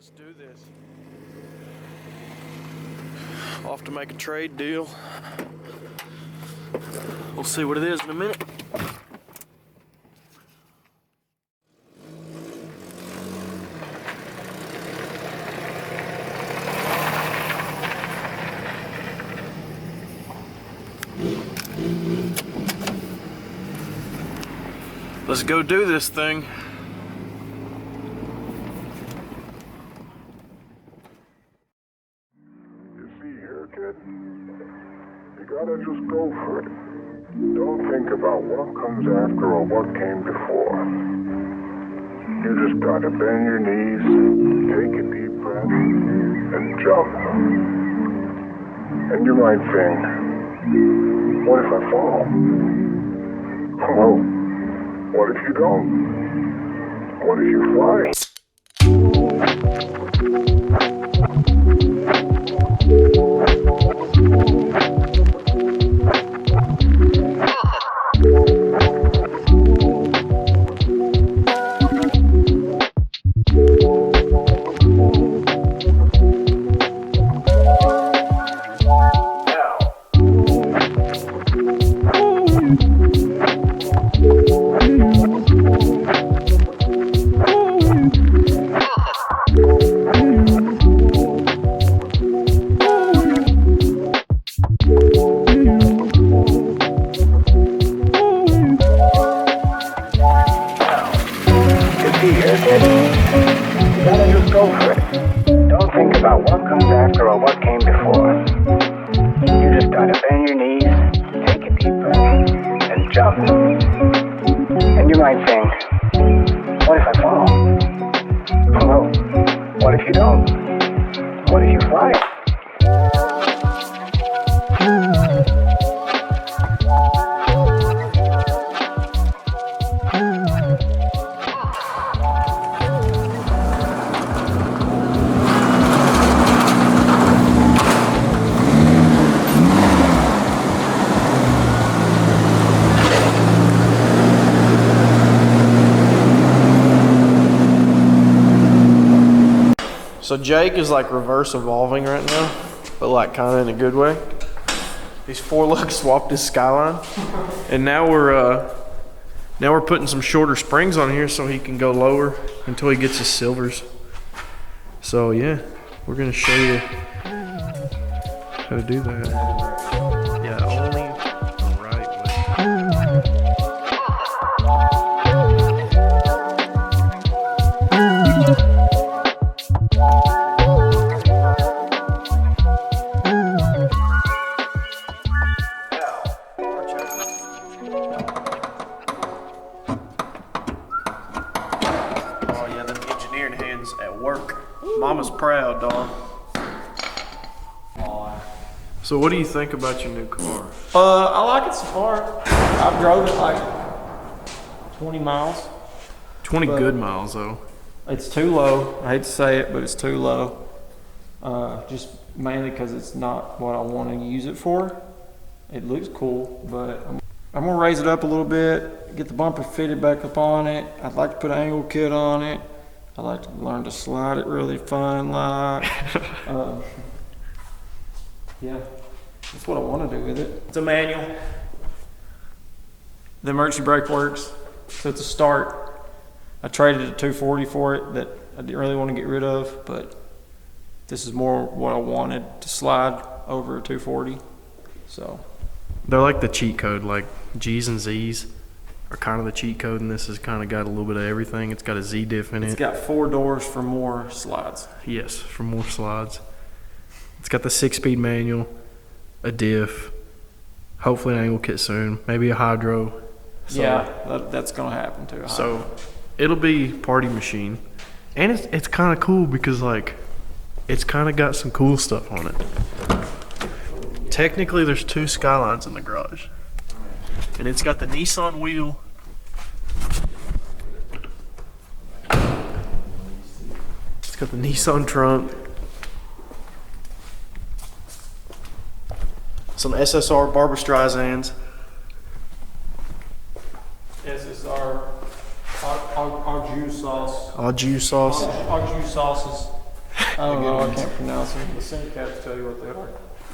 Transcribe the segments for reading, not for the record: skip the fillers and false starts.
Let's do this. Off to make a trade deal. We'll see what it is in a minute. Let's go do this thing. You see here, kid? You gotta just go for it. Don't think about what comes after or what came before. You just gotta bend your knees, take a deep breath, and jump. And you might think, what if I fall? Well, what if you don't? What if you fly? Gotta just go for it. Don't think about what comes after or what came before. You just gotta bend your knees, take a deep breath, and jump. And you might think, what if I fall? Well, what if you don't? What if you fly? So Jake is like reverse evolving right now, but like kind of in a good way. He's four-lug swapped his Skyline, and now we're putting some shorter springs on here so he can go lower until he gets his silvers. So yeah, we're gonna show you how to do that. Yeah, only the right way. Oh yeah, them engineering hands at work. Mama's proud, dog. So what do you think about your new car? I like it so far. I've drove it like 20 miles. 20 good miles though. It's too low. I hate to say it, but it's too low. Just mainly because it's not what I want to use it for. It looks cool, but I'm gonna raise it up a little bit, get the bumper fitted back up on it. I'd like to put an angle kit on it. I'd like to learn to slide it really fine like. Yeah, that's what I want to do with it. It's a manual. The emergency brake works, so it's a start. I traded a 240 for it that I didn't really want to get rid of, but this is more what I wanted to slide over a 240. So They're like the cheat code, like G's and Z's are kind of the cheat code, and this has kind of got a little bit of everything. It's got a Z diff in it. it's got 4 doors for more slides. Yes, for more slides. It's got the 6-speed manual, a diff, hopefully an angle kit soon, maybe a hydro. So, Yeah, that's gonna happen too. So it'll be party machine, and it's kind of cool because like it's kind of got some cool stuff on it. Technically, there's 2 Skylines in the garage, and it's got the Nissan wheel. It's got the Nissan trunk. Some SSR Barbra Streisands. SSR, au jus sauce. Au jus sauce. Au jus sauces. I don't know. I can't pronounce them. The Cinecats tell you what they are.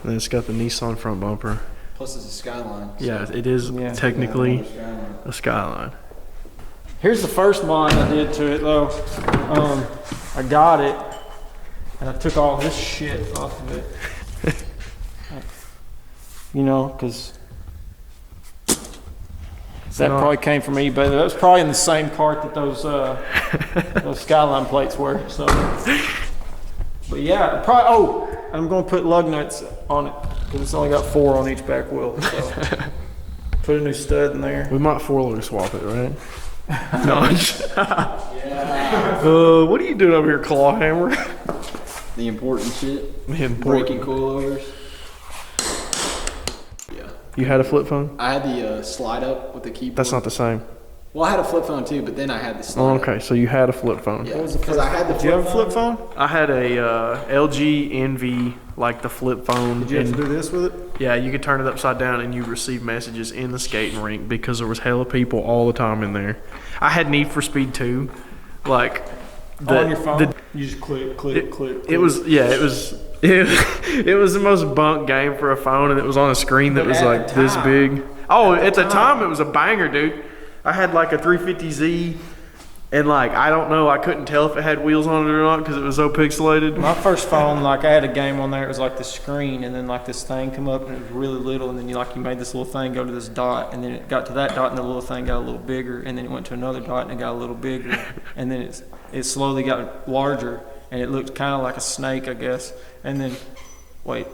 And it's got the Nissan front bumper. Plus it's a Skyline. Yeah, it is Yeah. technically Skyline. a Skyline. Here's the first mod I did to it though. I got it and I took all this shit off of it. You know, because that not- probably came from eBay. That was probably in the same part that those Skyline plates were. So, but yeah, probably. Oh, I'm gonna put lug nuts on it because it's only got 4 on each back wheel. So. Put a new stud in there. We might 4-liter swap it, right? No. I'm just- what are you doing over here, claw hammer? The important shit. Man, Breaking coilovers. Yeah. You had a flip phone? I had the slide up with the keyboard. That's not the same. Well, I had a flip phone too, but then I had the slide Oh, up. okay, so you had a flip phone. Yeah, because I had the Did you have a flip phone? I had a LG Envy, like the flip phone. Did you have and- to do this with it? Yeah, you could turn it upside down and you receive messages in the skating rink because there was hella people all the time in there. I had Need for Speed 2, like On your phone? You just click. It was it was the most bunk game for a phone, and it was on a screen that But was at like the this time- big. Oh, at the time it was a banger, dude. I had like a 350Z, and like I don't know, I couldn't tell if it had wheels on it or not because it was so pixelated. My first phone, like I had a game on there. It was like the screen, and then like this thing come up, and it was really little, and then you made this little thing go to this dot, and then it got to that dot, and the little thing got a little bigger, and then it went to another dot, and it got a little bigger, and then it slowly got larger, and it looked kind of like a snake, I guess. And then, wait,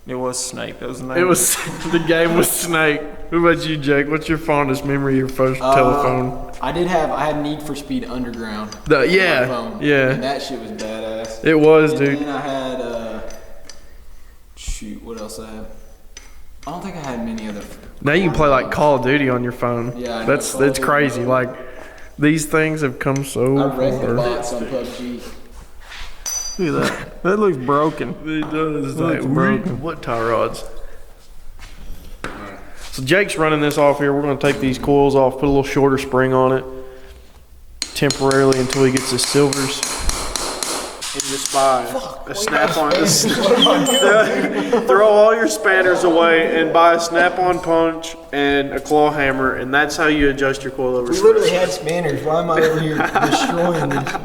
it was Snake. That was the name. It was the game was Snake. What about you, Jake? What's your fondest memory of your first telephone? I had Need for Speed Underground. The- on my yeah, phone, yeah. And that shit was badass. It was, And dude. then I had, shoot, what else I had? I don't think I had many other. Now you can play like Call of Duty on your phone. Yeah, I know, that's Call of that's Duty. crazy. Like these things have come so I wrecked the far. bots on PUBG. Look at that. That looks broken. It does. Looks Like, broken. what tie rods? So Jake's running this off here. We're going to take these coils off, put a little shorter spring on it temporarily until he gets his silvers. And just buy a snap-on. Throw all your spanners away and buy a snap-on punch and a claw hammer, and that's how you adjust your coilover. We literally had spanners. Why am I over here destroying this?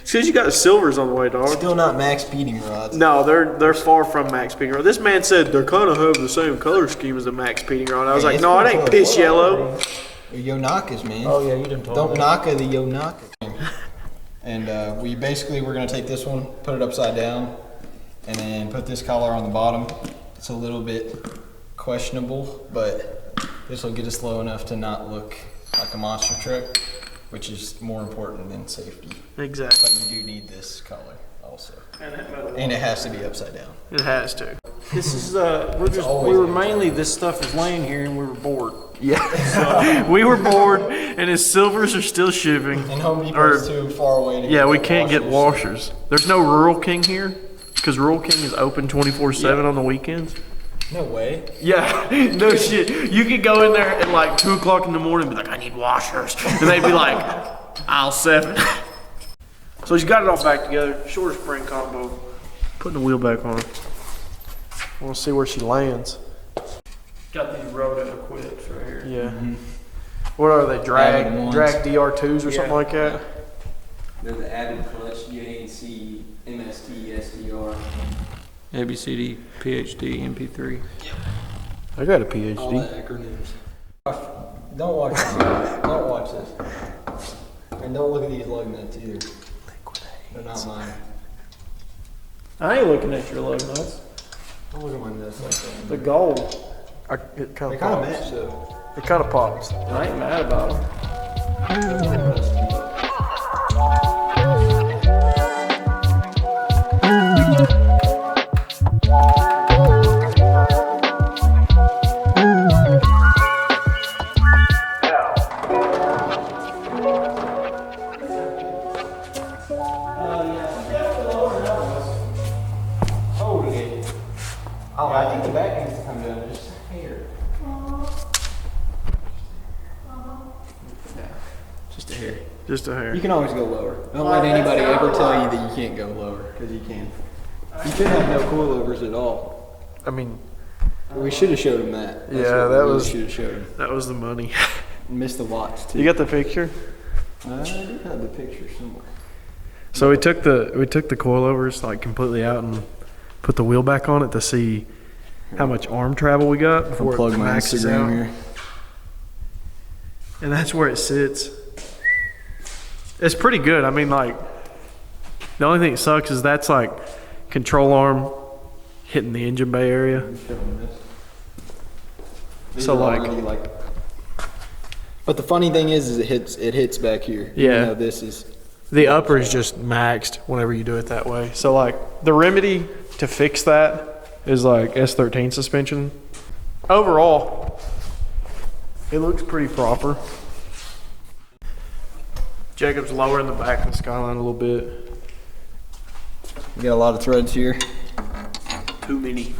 It's because you got silvers on the way, dog. Still not max beating rods. No, they're far from max peating rod. This man said they're kind of have the same color scheme as a max peating rod. I was like, It's no, it pretty ain't close. piss yellow. Yonakas, man. Oh yeah, you done told Don't me. knock the Yonaka. And we're going to take this one, put it upside down, and then put this collar on the bottom. It's a little bit questionable, but this will get us low enough to not look like a monster truck, which is more important than safety. Exactly. But you do need this collar also. And it has to be upside down. It has to. This is always we were like mainly this stuff was laying here and we were bored. Yeah. We were bored, and his silvers are still shipping. And Home Depot is Or- too far away to Yeah, we get can't get washers. washers. There's no Rural King here because Rural King is open 24/7 on the weekends. No way. Yeah, no shit. You could go in there at like 2 o'clock in the morning and be like, I need washers. And they'd be like, aisle 7. So he's got it all back together. Shorter spring combo. Putting the wheel back on. I want to see where she lands. Got these Roda Equips right here. Yeah. What are they? Avid ones. Drag DR2s or something like that? They're the added clutch, UANC, MST, SDR. ABCD, PhD, MP3. I got a All PhD. the acronyms. Don't watch this. Don't watch this. And don't look at these lug nuts either. They're not mine. I ain't looking at your lug nuts. Don't look at my nuts like that. The gold. It kind They of kind of pops. match though. It kind of pops. I ain't mad about them. Holy. Oh, I think the back needs to come down just here. Just a hair. Just a hair. You can always go lower. Don't let anybody ever tell you that you can't go lower, because you can. You could have no coilovers at all. I mean, We should have showed him that. That's Yeah, what we that really was- should have showed him. that was the money. Missed the watch too. You got the picture? I do have the picture somewhere. So we took the coilovers like completely out and put the wheel back on it to see how much arm travel we got before Plug it my maxes Instagram out. here. And that's where it sits. It's pretty good. I mean, like, the only thing that sucks is that's like control arm hitting the engine bay area. These So, are like- already, but the funny thing is it hits back here. Yeah. Even though this is. The upper is just maxed whenever you do it that way. So like the remedy to fix that is like S13 suspension. Overall, it looks pretty proper. Jacob's lowering the back of the Skyline a little bit. We got a lot of threads here. Too many.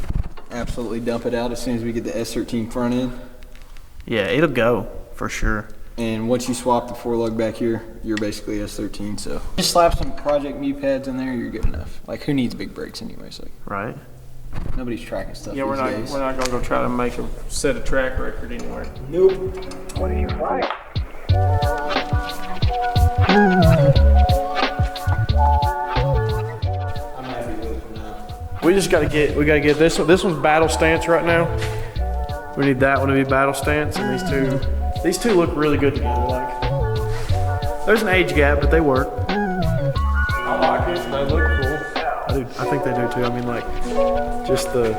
Absolutely dump it out as soon as we get the S13 front end. Yeah, it'll go for sure. And once you swap the 4-lug back here, you're basically S13. So just slap some Project Mu pads in there, you're good enough. Like, who needs big brakes anyways? Like, Right? nobody's tracking stuff Yeah, we're these not days. gonna go try to make a set a track record anywhere. Nope. What are you flying? I'm happy with it for now. We just gotta get this one. This one's battle stance right now. We need that one to be battle stance, and these two look really good together. Like, there's an age gap, but they work. I like it. They look cool. I think they do too. I mean, like, just the.